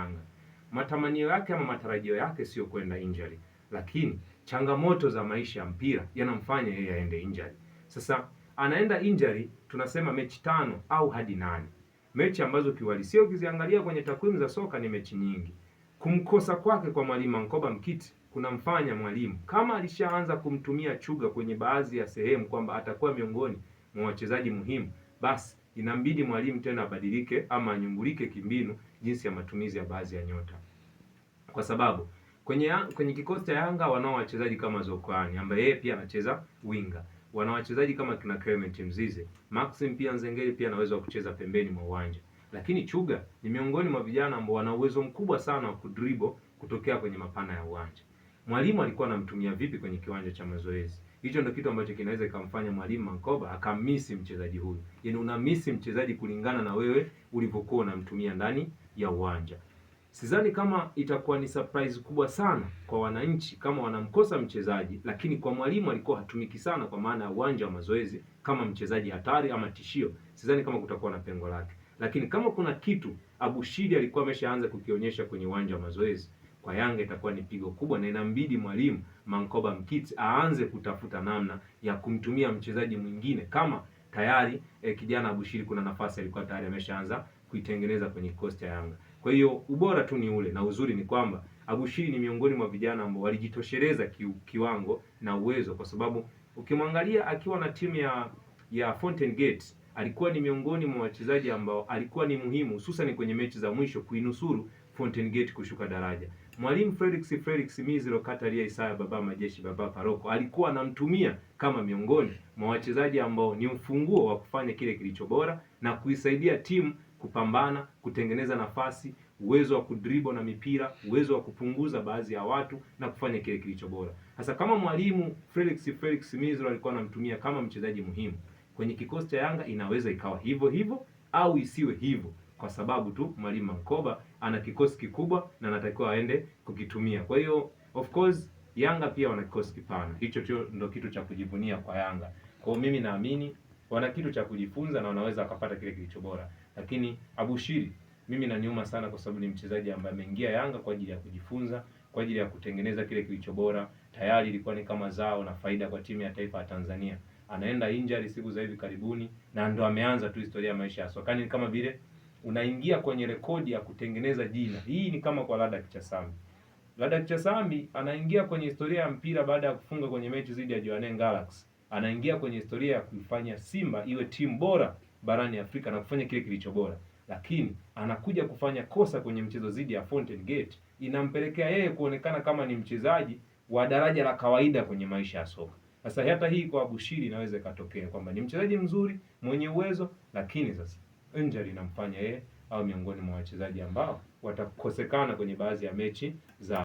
Yanga. Matamanio yake ama matarajio yake sio kwenda injury, lakini changamoto za maisha ya mpira yanamfanya yeye aende injury. Sasa anaenda injury, tunasema mechi 5 au hadi 8, mechi ambazo kiuhalisia ukiziangalia kwenye takwimu za soka ni mechi nyingi. Kumkosa kwake kwa mwalimu Mankoba Mkiti kunamfanya mwalimu, kama alishaanza kumtumia Chuga kwenye baadhi ya sehemu kwamba atakuwa miongoni mwa wachezaji muhimu, basi inambidi mwalimu tena abadilike ama anyumbulike kimbinu jinsi ya matumizi ya baadhi ya nyota, kwa sababu kwenye kikosi cha Yanga wanao wachezaji kama Zokoani ambaye yeye pia anacheza winga, wana wachezaji kama kina Clement Mzize, Maxim pia Nzengeli pia anaweza kucheza pembeni mwa uwanja, lakini Chuga ni miongoni mwa vijana ambao wana uwezo mkubwa sana wa kudribble kutokea kwenye mapana ya uwanja. Mwalimu alikuwa anamtumia vipi kwenye kiwanja cha mazoezi? Hicho ndio kitu ambacho kinaweza kumfanya mwalimu Mankoba akamisi mchezaji huyu. Yaani unamisi mchezaji kulingana na wewe ulivyokuwa unamtumia ndani ya uwanja. Sidhani kama itakuwa ni surprise kubwa sana kwa wananchi kama wanamkosa mchezaji, lakini kwa mwalimu alikuwa hatumiki sana kwa maana ya uwanja wa mazoezi kama mchezaji hatari ama tishio. Sidhani kama kutakuwa na pengo lake. Lakini kama kuna kitu Abushiri alikuwa ameshaanza kukionyesha kwenye uwanja wa mazoezi, kwa Yanga itakuwa ni pigo kubwa, na inambidi mwalimu Mankoba Mkiti aanze kutafuta namna ya kumtumia mchezaji mwingine, kama tayari kijana Abushiri kuna nafasi alikuwa tayari ameshaanza kuitengeneza kwenye kikosi cha Yanga. Kwa hiyo ubora tu ni ule, na uzuri ni kwamba Abushiri ni miongoni mwa vijana ambao walijitosheleza kiwango na uwezo, kwa sababu ukimwangalia akiwa na timu ya Fountain Gate alikuwa ni miongoni mwa wachezaji ambao alikuwa ni muhimu, hususan kwenye mechi za mwisho kuinusuru Fountain Gate kushuka daraja. Mwalimu Felix Mizero Kataria Isaya Baba Majeshi Baba Paroko alikuwa anamtumia kama miongoni mwa wachezaji ambao ni mfunguo wa kufanya kile kilicho bora na kuisaidia timu kupambana, kutengeneza nafasi, uwezo wa kudribble na mipira, uwezo wa kupunguza baadhi ya watu na kufanya kile kilicho bora. Sasa kama mwalimu Felix Mizero alikuwa anamtumia kama mchezaji muhimu kwenye kikosi cha Yanga, inaweza ikawa hivyo hivyo au isiwe hivyo, kwa sababu tu mwalimu Mankoba ana kikosi kikubwa na anatakiwa aende kukitumia. Kwa hiyo of course Yanga pia wana kikosi kipana. Hicho ndio kitu cha kujivunia kwa Yanga. Kwa hiyo mimi naamini wana kitu cha kujifunza na wanaweza wakapata kile kilicho bora. Lakini Abushiri mimi naniuma sana, kwa sababu ni mchezaji ambaye ameingia Yanga kwa ajili ya kujifunza, kwa ajili ya kutengeneza kile kilicho bora. Tayari ilikuwa ni kama zao na faida kwa timu ya taifa ya Tanzania. Anaenda injury siku za hivi karibuni na ndo ameanza tu historia ya maisha ya soka. Ni kama vile unaingia kwenye rekodi ya kutengeneza jina. Hii ni kama kwa Lada Kichasambi. Lada Kichasambi anaingia kwenye historia ya mpira baada ya kufunga kwenye mechi dhidi ya Jwaneng Galaxy. Anaingia kwenye historia ya kuifanya Simba iwe timu bora barani Afrika na kufanya kile kilicho bora. Lakini anakuja kufanya kosa kwenye mchezo dhidi ya Fountain Gate, inampelekea yeye kuonekana kama ni mchezaji wa daraja la kawaida kwenye maisha ya soka. Sasa hata hii kwa Abushiri inaweza ikatokea kwamba ni mchezaji mzuri mwenye uwezo, lakini sasa injury inamfanya yeye au miongoni mwa wachezaji ambao watakosekana kwenye baadhi ya mechi za